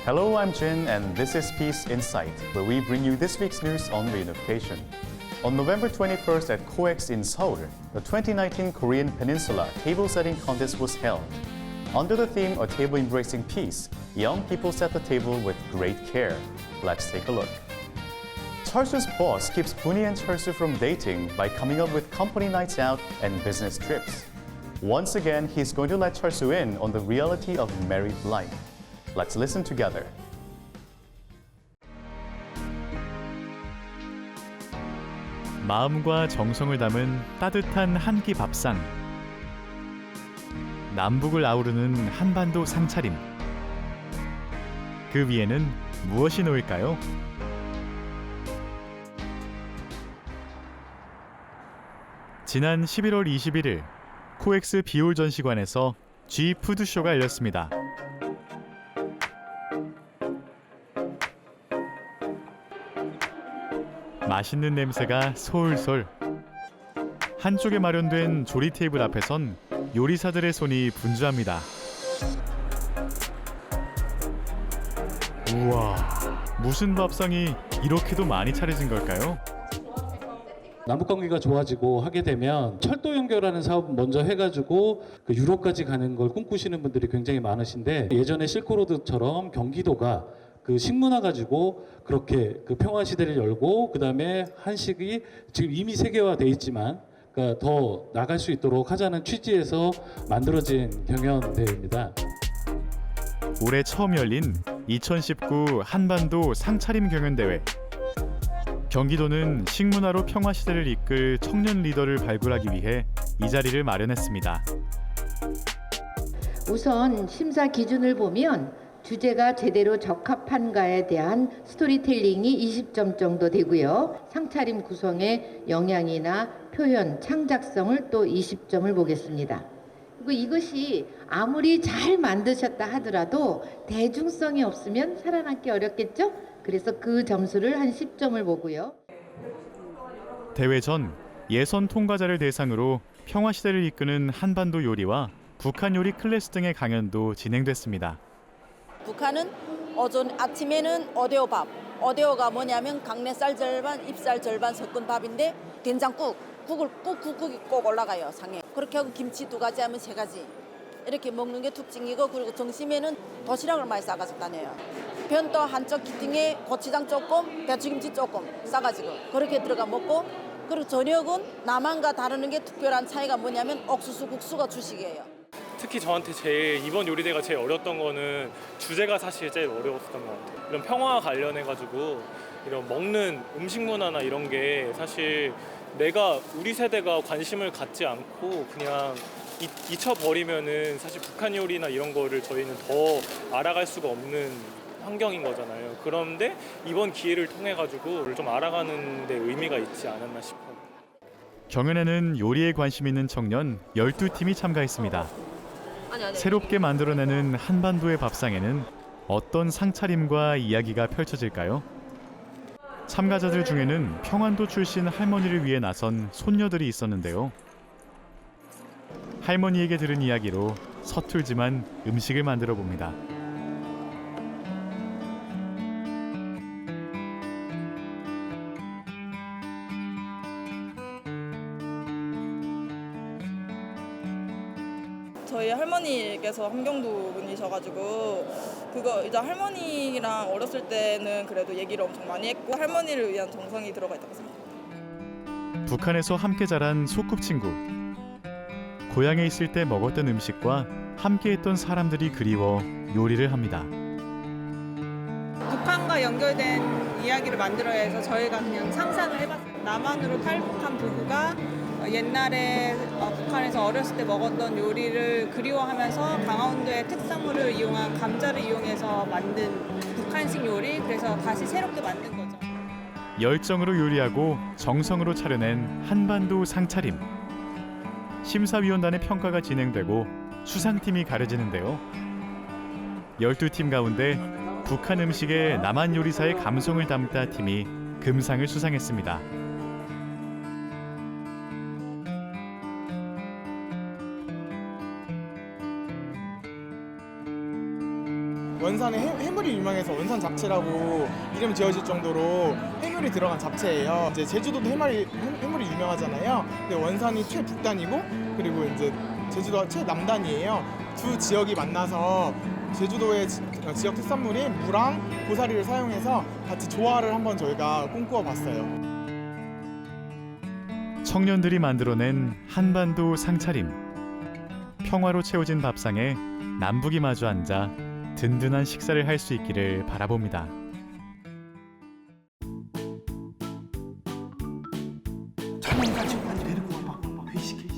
Hello, I'm Jin, and this is Peace Insight, where we bring you this week's news on reunification. On November 21st at COEX in Seoul, the 2019 Korean Peninsula Table Setting Contest was held. Under the theme A Table Embracing Peace, young people set the table with great care. Let's take a look. Charsu's boss keeps Boonhee and Charsu from dating by coming up with company nights out and business trips. Once again, he's going to let Charsu in on the reality of married life. Let's listen together. 마음과 정성을 담은 따뜻한 한 끼 밥상. 남북을 아우르는 한반도 상차림. 그 위에는 무엇이 놓일까요? 지난 11월 21일 코엑스 비올 전시관에서 G 푸드쇼가 열렸습니다. 맛있는 냄새가 솔솔. 한쪽에 마련된 조리 테이블 앞에선 요리사들의 손이 분주합니다. 우와, 무슨 밥상이 이렇게도 많이 차려진 걸까요? 남북관계가 좋아지고 하게 되면 철도 연결하는 사업 먼저 해가지고 그 유럽까지 가는 걸 꿈꾸시는 분들이 굉장히 많으신데, 예전에 실크로드처럼 경기도가 그 식문화 가지고 그렇게 그 평화 시대를 열고 그다음에 한식이 지금 이미 세계화돼 있지만 그러니까 더 나갈 수 있도록 하자는 취지에서 만들어진 경연대회입니다. 올해 처음 열린 2019 한반도 상차림 경연대회. 경기도는 식문화로 평화 시대를 이끌 청년 리더를 발굴하기 위해 이 자리를 마련했습니다. 우선 심사 기준을 보면 주제가 제대로 적합한가에 대한 스토리텔링이 20점 정도 되고요. 상차림 구성의 영양이나 표현, 창작성을 또 20점을 보겠습니다. 그리고 이것이 아무리 잘 만드셨다 하더라도 대중성이 없으면 살아남기 어렵겠죠? 그래서 그 점수를 한 10점을 보고요. 대회 전 예선 통과자를 대상으로 평화 시대를 이끄는 한반도 요리와 북한 요리 클래스 등의 강연도 진행됐습니다. 북한은 오전 아침에는 어대오밥. 어대오가 뭐냐면 강내쌀 절반, 잎쌀 절반 섞은 밥인데 된장국, 국이 꼭 올라가요, 상에. 그렇게 하고 김치 2가지 하면 3가지. 이렇게 먹는 게 특징이고, 그리고 점심에는 도시락을 많이 싸가지고 다녀요. 변도 한쪽 기둥에 고추장 조금, 배추김치 조금 싸가지고 그렇게 들어가 먹고, 그리고 저녁은 남한과 다르는 게 특별한 차이가 뭐냐면 옥수수 국수가 주식이에요. 특히 저한테 이번 요리대가 제일 어려웠던 거는 주제가 사실 제일 어려웠던 것 같아요. 이런 평화 관련해가지고 이런 먹는 음식 문화나 이런 게 사실 우리 세대가 관심을 갖지 않고 그냥 잊혀버리면은 사실 북한 요리나 이런 거를 저희는 더 알아갈 수가 없는 환경인 거잖아요. 그런데 이번 기회를 통해가지고 좀 알아가는 데 의미가 있지 않았나 싶어요. 경연에는 요리에 관심 있는 청년 12팀이 참가했습니다. 새롭게 만들어내는 한반도의 밥상에는 어떤 상차림과 이야기가 펼쳐질까요? 참가자들 중에는 평안도 출신 할머니를 위해 나선 손녀들이 있었는데요. 할머니에게 들은 이야기로 서툴지만 음식을 만들어 봅니다. 저희 할머니께서 함경도 분이셔가지고 그거 이제 할머니랑 어렸을 때는 그래도 얘기를 엄청 많이 했고 할머니를 위한 정성이 들어가 있다고 생각합니다. 북한에서 함께 자란 소꿉친구. 고향에 있을 때 먹었던 음식과 함께했던 사람들이 그리워 요리를 합니다. 북한과 연결된 이야기를 만들어야 해서 저희가 그냥 상상을 해봤어요. 남한으로 탈북한 부부가 옛날에 북한에서 어렸을 때 먹었던 요리를 그리워하면서 강원도의 특산물을 이용한 감자를 이용해서 만든 북한식 요리, 그래서 다시 새롭게 만든 거죠. 열정으로 요리하고 정성으로 차려낸 한반도 상차림. 심사위원단의 평가가 진행되고 수상팀이 가려지는데요. 12팀 가운데 북한 음식에 남한 요리사의 감성을 담다 팀이 금상을 수상했습니다. 원산에 해물이 유명해서 원산 잡채라고 이름 지어질 정도로 해물이 들어간 잡채예요. 이제 제주도도 해물이 유명하잖아요. 근데 원산이 최북단이고 그리고 이제 제주도가 최남단이에요. 두 지역이 만나서 제주도의 지역 특산물인 무랑 고사리를 사용해서 같이 조화를 한번 저희가 꿈꾸어 봤어요. 청년들이 만들어낸 한반도 상차림. 평화로 채워진 밥상에 남북이 마주 앉아 든든한 식사를 할 수 있기를 바라봅니다. 자네 가지고 데리고 와봐. 회식해.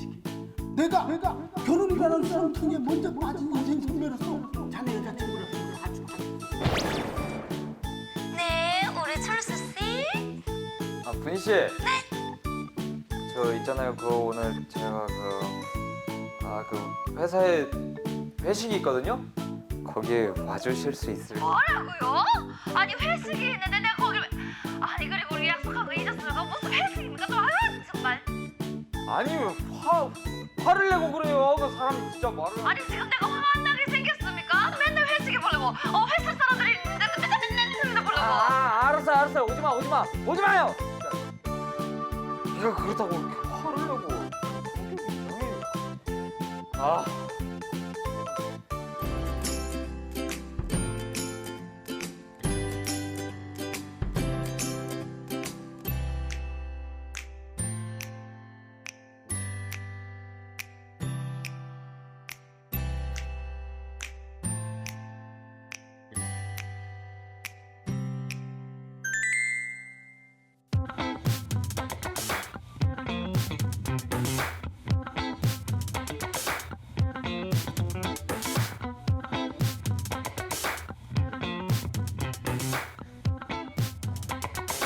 내가 결혼이라는 사람 통에 먼저 빠진 인생 선배로서 자네 여자친구를 아주. 네, 우리 철수 씨. 아, 분희 씨. 네. 저 있잖아요. 오늘 제가 그 회사에 회식이 있거든요. 거기에 와주실 수 있을까요? 뭐라고요? 아니 회식이 있는데 내가 거길 아니 그리고 우리 약속한 거 잊었어요. 무슨 회식입니까? 또 정말. 아니 왜 화를 내고 그래요? 그 사람이 진짜 말을. 아니 지금 내가 화 안 나게 생겼습니까? 맨날 회식에 보려고 회사 사람들이 맨날 보려고. 알았어요. 오지 마요. 네가 그렇다고 이렇게 화를 내고. 아.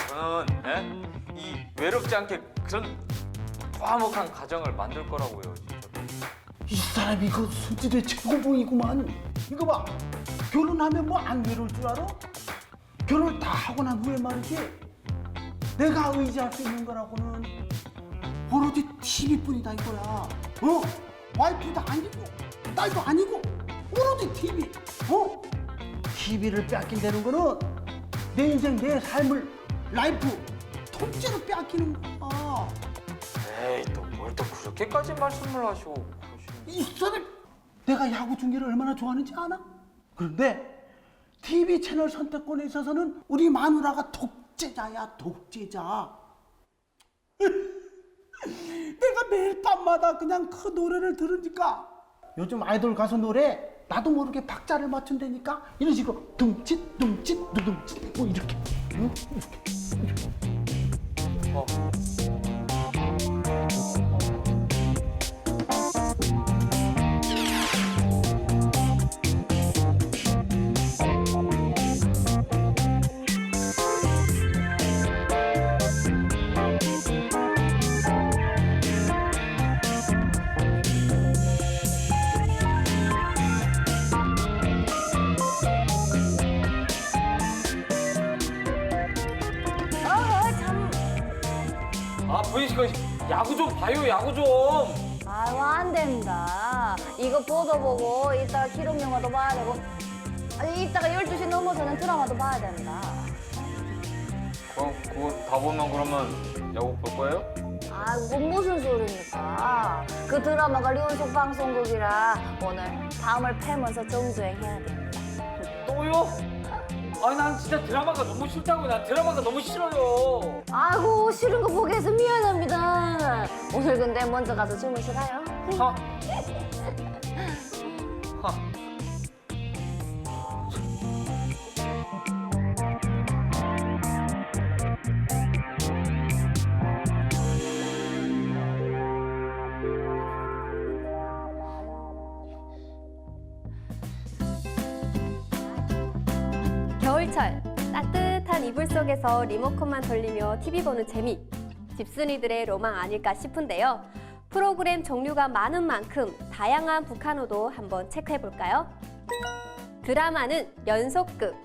저는 이 외롭지 않게 그런 화목한 가정을 만들 거라고요. 진짜. 이 사람이 그 수지대 최고봉이구만. 이거 봐. 결혼하면 뭐 안 외로울 줄 알아? 결혼을 다 하고 난 후에 말이지. 내가 의지할 수 있는 거라고는 오로지 TV뿐이다 이거야. 와이프도 아니고 딸도 아니고 오로지 TV. TV를 뺏긴다는 거는 내 인생 내 삶을 라이프 통째로 뺏기는 거야. 에이 또 뭘 또 그렇게까지 말씀을 하시고 이 사람 내가 야구 중계를 얼마나 좋아하는지 아나? 그런데 TV 채널 선택권에 있어서는 우리 마누라가 독재자야 독재자. 내가 매일 밤마다 그냥 그 노래를 들으니까 요즘 아이돌 가수 노래 나도 모르게 박자를 맞춘다니까 이런 식으로 둥칫 두둥칫 뭐 이렇게 이렇게. 분희 씨 야구 좀 봐요. 야구 좀. 아유 안 된다. 이거 보도 보고 이따가 기록 영화도 봐야 되고 아니 이따가 12시 넘어서는 드라마도 봐야 된다. 그럼 그거 다 보면 그러면 야구 볼 거예요? 아 그건 무슨 소리입니까? 그 드라마가 리온속 방송국이라 오늘 다음을 패면서 정주행해야 된다. 또요? 아니 난 진짜 드라마가 너무 싫다고. 난 드라마가 너무 싫어요. 아이고 싫은 거 보게 해서 미안합니다. 오늘 근데 먼저 가서 주무시라요. 하. 겨울철 따뜻한 이불 속에서 리모컨만 돌리며 TV 보는 재미, 집순이들의 로망 아닐까 싶은데요. 프로그램 종류가 많은 만큼 다양한 북한어도 한번 체크해볼까요? 드라마는 연속극,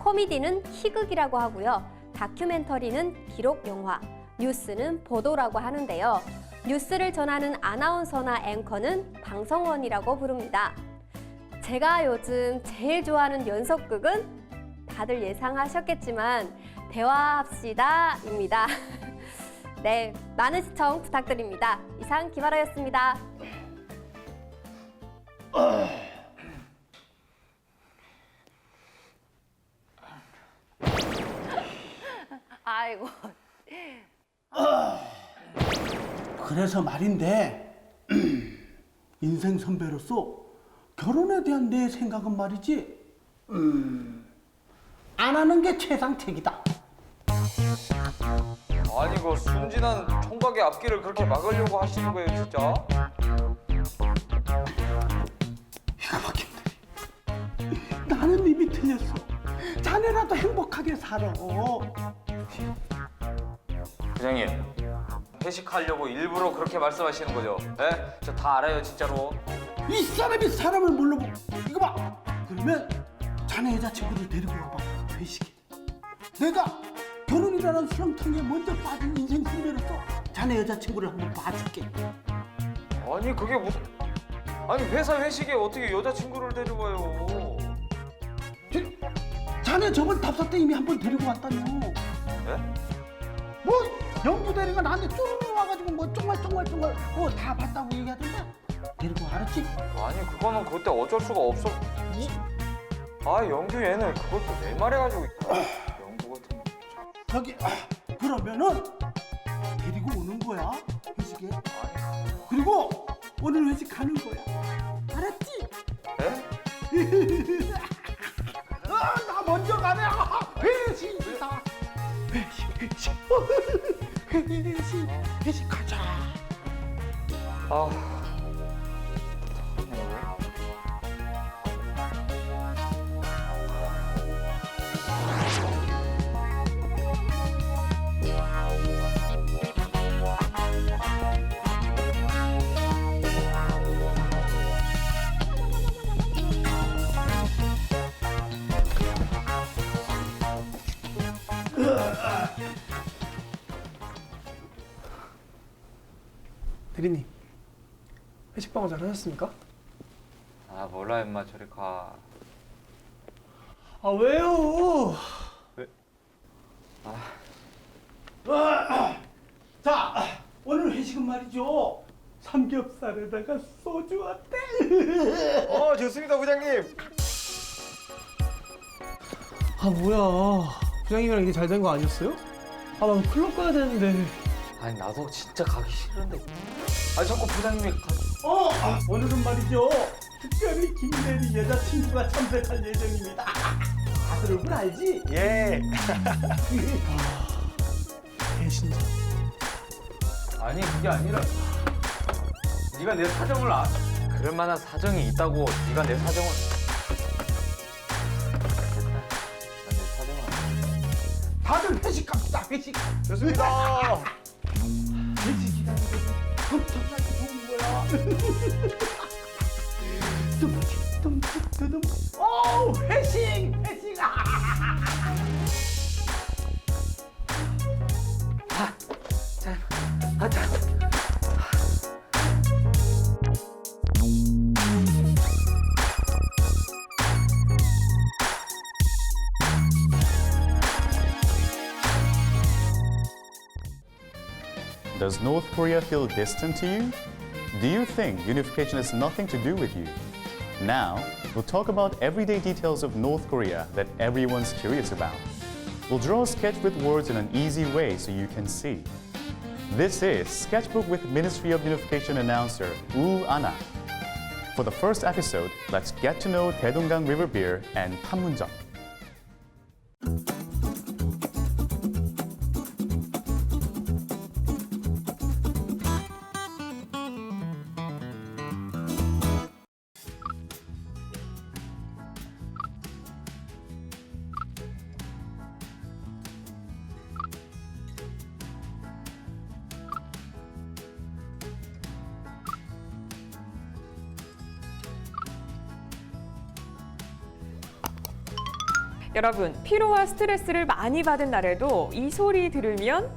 코미디는 희극이라고 하고요. 다큐멘터리는 기록 영화, 뉴스는 보도라고 하는데요. 뉴스를 전하는 아나운서나 앵커는 방송원이라고 부릅니다. 제가 요즘 제일 좋아하는 연속극은 다들 예상하셨겠지만 대화합시다입니다. 네, 많은 시청 부탁드립니다. 이상 김아라였습니다. 아이고. 그래서 말인데 인생 선배로서 결혼에 대한 내 생각은 말이지 안 하는 게 최상책이다. 아니 그 순진한 총각의 앞길을 그렇게 막으려고 하시는 거예요 진짜? 이거 박힘들이 나는 이미 틀렸어. 자네라도 행복하게 살아. 부장님 회식하려고 일부러 그렇게 말씀하시는 거죠? 예? 저 다 알아요 진짜로. 이 사람이 사람을 뭘로 보고 이거 봐. 그러면 자네 여자친구를 데리고 와봐. 회식에 내가 결혼이라는 수렁텅이에 먼저 빠진 인생 선배로서 자네 여자친구를 한번 봐줄게. 아니 그게 무슨... 아니 회사 회식에 어떻게 여자친구를 데려와요? 자네 저번 답사 때 이미 한번 데리고 왔다며. 예? 뭐 영부 대리가 나한테 쪼르르 와가지고 뭐 정말 뭐 다 봤다고 얘기하던데 데리고 알았지? 아니 그거는 그때 어쩔 수가 없어. 아 영규 얘는 그것도 내 말해가지고 영구 같은. 저기 그러면은 데리고 오는 거야 회식에. 그리고 오늘 회식 가는 거야. 알았지? 예? 나 먼저 가네. 회식이다. 회식 가자. 아. 대리님, 회식방어 잘 하셨습니까? 아 몰라 임마 저리 가. 아 왜요? 왜? 자 오늘 회식은 말이죠. 삼겹살에다가 소주 어때? 좋습니다 부장님. 아 뭐야, 부장님이랑 이게 잘 된 거 아니었어요? 아 나도 클럽 가야 되는데. 아니 나도 진짜 가기 싫은데. 아니 자꾸 부장님이 오늘은 말이죠. 특별히 김대리 여자친구가 참석할 예정입니다. 아들을 알지? 예. 배신자. 아니 그게 아니라 네가 내 사정을 그럴 만한 사정이 있다고 네가 내 사정을. 됐다. 내 사정을 다들 회식 갑시다. 회식. 좋습니다. 회식이라는 게 엄청나게 좋은 거야. 둠둠둠둠. 오 회식. Does North Korea feel distant to you? Do you think unification has nothing to do with you? Now, we'll talk about everyday details of North Korea that everyone's curious about. We'll draw a sketch with words in an easy way so you can see. This is Sketchbook with Ministry of Unification announcer Woo Anna. For the first episode, let's get to know Taedonggang River Beer and Panmunjom. 여러분, 피로와 스트레스를 많이 받은 날에도 이 소리 들으면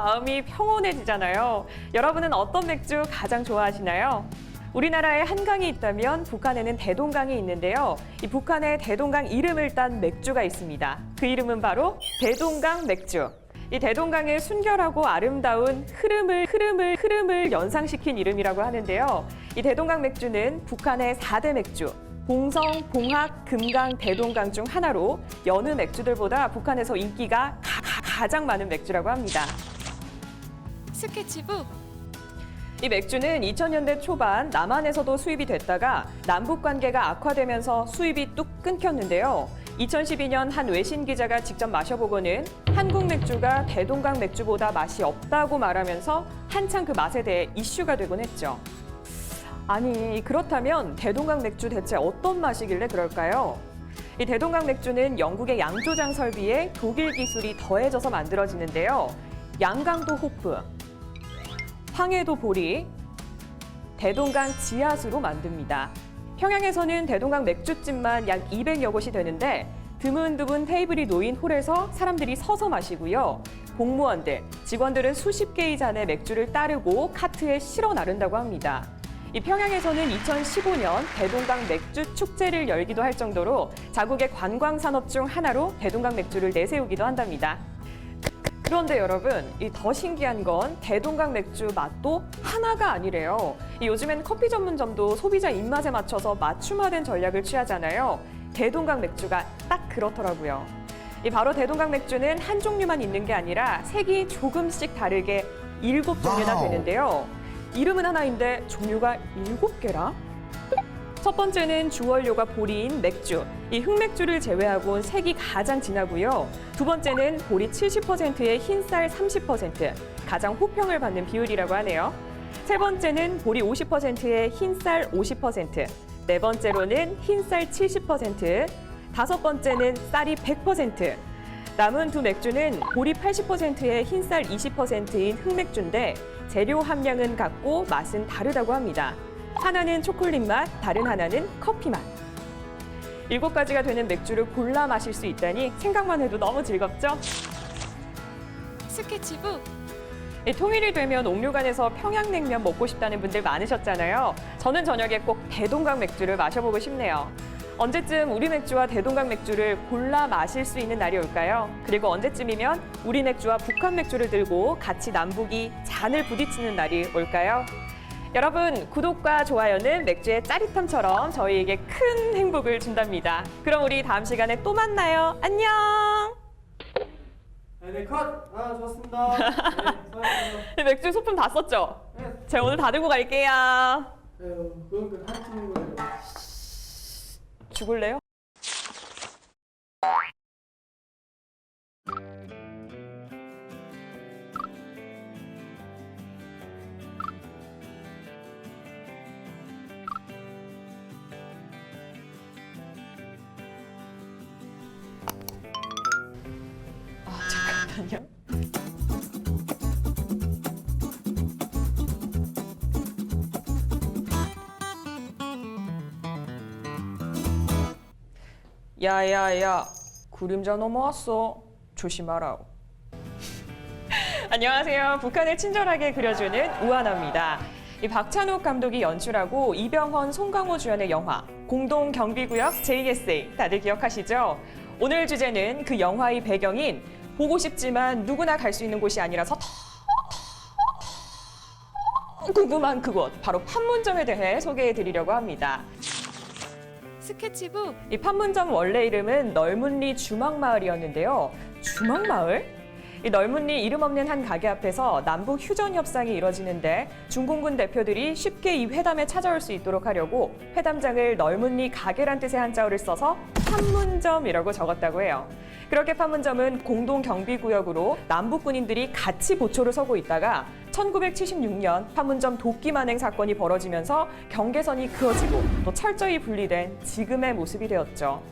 마음이 평온해지잖아요. 여러분은 어떤 맥주 가장 좋아하시나요? 우리나라에 한강이 있다면 북한에는 대동강이 있는데요. 이 북한의 대동강 이름을 딴 맥주가 있습니다. 그 이름은 바로 대동강 맥주. 이 대동강의 순결하고 아름다운 흐름을 연상시킨 이름이라고 하는데요. 이 대동강 맥주는 북한의 4대 맥주, 봉성, 봉학, 금강, 대동강 중 하나로 여느 맥주들보다 북한에서 인기가 가장 많은 맥주라고 합니다. 스케치북. 이 맥주는 2000년대 초반 남한에서도 수입이 됐다가 남북 관계가 악화되면서 수입이 뚝 끊겼는데요. 2012년 한 외신 기자가 직접 마셔보고는 한국 맥주가 대동강 맥주보다 맛이 없다고 말하면서 한창 그 맛에 대해 이슈가 되곤 했죠. 아니, 그렇다면 대동강 맥주 대체 어떤 맛이길래 그럴까요? 이 대동강 맥주는 영국의 양조장 설비에 독일 기술이 더해져서 만들어지는데요. 양강도 호프, 황해도 보리, 대동강 지하수로 만듭니다. 평양에서는 대동강 맥주집만 약 200여 곳이 되는데 드문드문 테이블이 놓인 홀에서 사람들이 서서 마시고요. 공무원들, 직원들은 수십 개의 잔의 맥주를 따르고 카트에 실어 나른다고 합니다. 이 평양에서는 2015년 대동강 맥주 축제를 열기도 할 정도로 자국의 관광 산업 중 하나로 대동강 맥주를 내세우기도 한답니다. 그런데 여러분, 이 더 신기한 건 대동강 맥주 맛도 하나가 아니래요. 요즘엔 커피 전문점도 소비자 입맛에 맞춰서 맞춤화된 전략을 취하잖아요. 대동강 맥주가 딱 그렇더라고요. 바로 대동강 맥주는 한 종류만 있는 게 아니라 색이 조금씩 다르게 7종류나 되는데요. 이름은 하나인데 종류가 7개라? 첫 번째는 주원료가 보리인 맥주. 이 흑맥주를 제외하고는 색이 가장 진하고요. 두 번째는 보리 70%에 흰쌀 30%, 가장 호평을 받는 비율이라고 하네요. 세 번째는 보리 50%에 흰쌀 50%, 네 번째로는 흰쌀 70%, 다섯 번째는 쌀이 100%. 남은 두 맥주는 보리 80%에 흰쌀 20%인 흑맥주인데 재료 함량은 같고 맛은 다르다고 합니다. 하나는 초콜릿 맛, 다른 하나는 커피 맛. 7가지가 되는 맥주를 골라 마실 수 있다니 생각만 해도 너무 즐겁죠? 스케치북. 통일이 되면 옥류관에서 평양냉면 먹고 싶다는 분들 많으셨잖아요. 저는 저녁에 꼭 대동강 맥주를 마셔보고 싶네요. 언제쯤 우리 맥주와 대동강 맥주를 골라 마실 수 있는 날이 올까요? 그리고 언제쯤이면 우리 맥주와 북한 맥주를 들고 같이 남북이 잔을 부딪히는 날이 올까요? 여러분, 구독과 좋아요는 맥주의 짜릿함처럼 저희에게 큰 행복을 준답니다. 그럼 우리 다음 시간에 또 만나요. 안녕! 네, 컷! 아, 좋았습니다. 네, 수고하셨습니다. 맥주 소품 다 썼죠? 네. 제가 오늘 다 들고 갈게요. 그건 한 팀인 거예요. 죽을래요? 잠깐만요. 야야야, 그림자 넘어왔어. 조심하라고. 안녕하세요. 북한을 친절하게 그려주는 우하나입니다. 이 박찬욱 감독이 연출하고 이병헌, 송강호 주연의 영화 공동경비구역 JSA 다들 기억하시죠? 오늘 주제는 그 영화의 배경인 보고 싶지만 누구나 갈 수 있는 곳이 아니라서 더 궁금한 그곳, 바로 판문점에 대해 소개해드리려고 합니다. 스케치북. 이 판문점 원래 이름은 널문리 주막마을이었는데요. 주막마을? 이 널문리 이름 없는 한 가게 앞에서 남북 휴전 협상이 이뤄지는데 중공군 대표들이 쉽게 이 회담에 찾아올 수 있도록 하려고 회담장을 널문리 가게란 뜻의 한자어를 써서 판문점이라고 적었다고 해요. 그렇게 판문점은 공동경비구역으로 남북 군인들이 같이 보초를 서고 있다가 1976년 판문점 도끼 만행 사건이 벌어지면서 경계선이 그어지고 또 철저히 분리된 지금의 모습이 되었죠.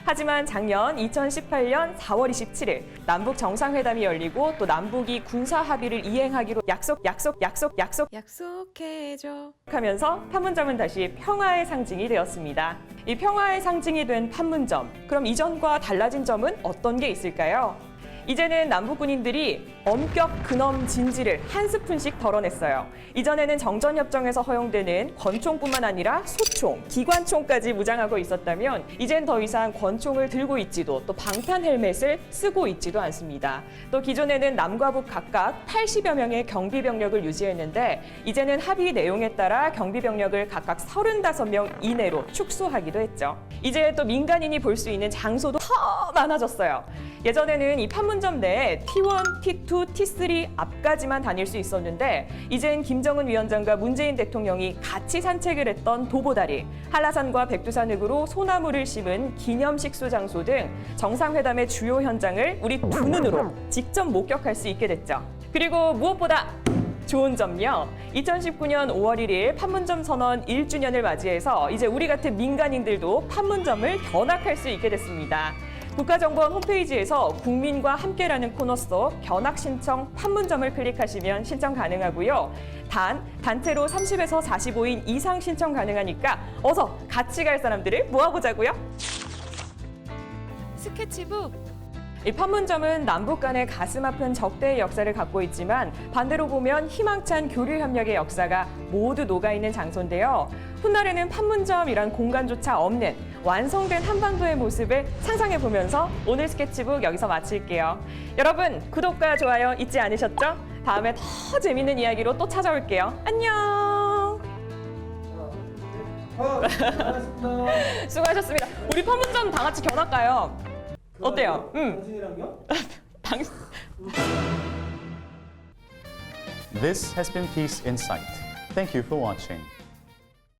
하지만 작년 2018년 4월 27일 남북 정상회담이 열리고 또 남북이 군사 합의를 이행하기로 약속해줘 하면서 판문점은 다시 평화의 상징이 되었습니다. 이 평화의 상징이 된 판문점, 그럼 이전과 달라진 점은 어떤 게 있을까요? 이제는 남북 군인들이 엄격 근엄 진지를 한 스푼씩 덜어냈어요. 이전에는 정전협정에서 허용되는 권총뿐만 아니라 소총, 기관총까지 무장하고 있었다면 이젠 더 이상 권총을 들고 있지도 또 방탄 헬멧을 쓰고 있지도 않습니다. 또 기존에는 남과 북 각각 80여 명의 경비병력을 유지했는데 이제는 합의 내용에 따라 경비병력을 각각 35명 이내로 축소하기도 했죠. 이제 또 민간인이 볼 수 있는 장소도 더 많아졌어요. 예전에는 이 판문점 내에 T1, T2, T3 앞까지만 다닐 수 있었는데 이젠 김정은 위원장과 문재인 대통령이 같이 산책을 했던 도보다리, 한라산과 백두산흙으로 소나무를 심은 기념식수 장소 등 정상회담의 주요 현장을 우리 두 눈으로 직접 목격할 수 있게 됐죠. 그리고 무엇보다 좋은 점요. 2019년 5월 1일 판문점 선언 1주년을 맞이해서 이제 우리 같은 민간인들도 판문점을 견학할 수 있게 됐습니다. 국가정보원 홈페이지에서 국민과 함께라는 코너 속 견학 신청 판문점을 클릭하시면 신청 가능하고요. 단체로 30에서 45인 이상 신청 가능하니까 어서 같이 갈 사람들을 모아보자고요. 스케치북. 이 판문점은 남북 간의 가슴 아픈 적대의 역사를 갖고 있지만 반대로 보면 희망찬 교류 협력의 역사가 모두 녹아있는 장소인데요. 훗날에는 판문점이란 공간조차 없는 완성된 한반도의 모습을 상상해보면서 오늘 스케치북 여기서 마칠게요. 여러분 구독과 좋아요 잊지 않으셨죠? 다음에 더 재밌는 이야기로 또 찾아올게요. 안녕. 수고하셨습니다. 우리 판문점 다 같이 견학 가요. 어때요? 당신이랑요? This has been Peace Insight. Thank you for watching.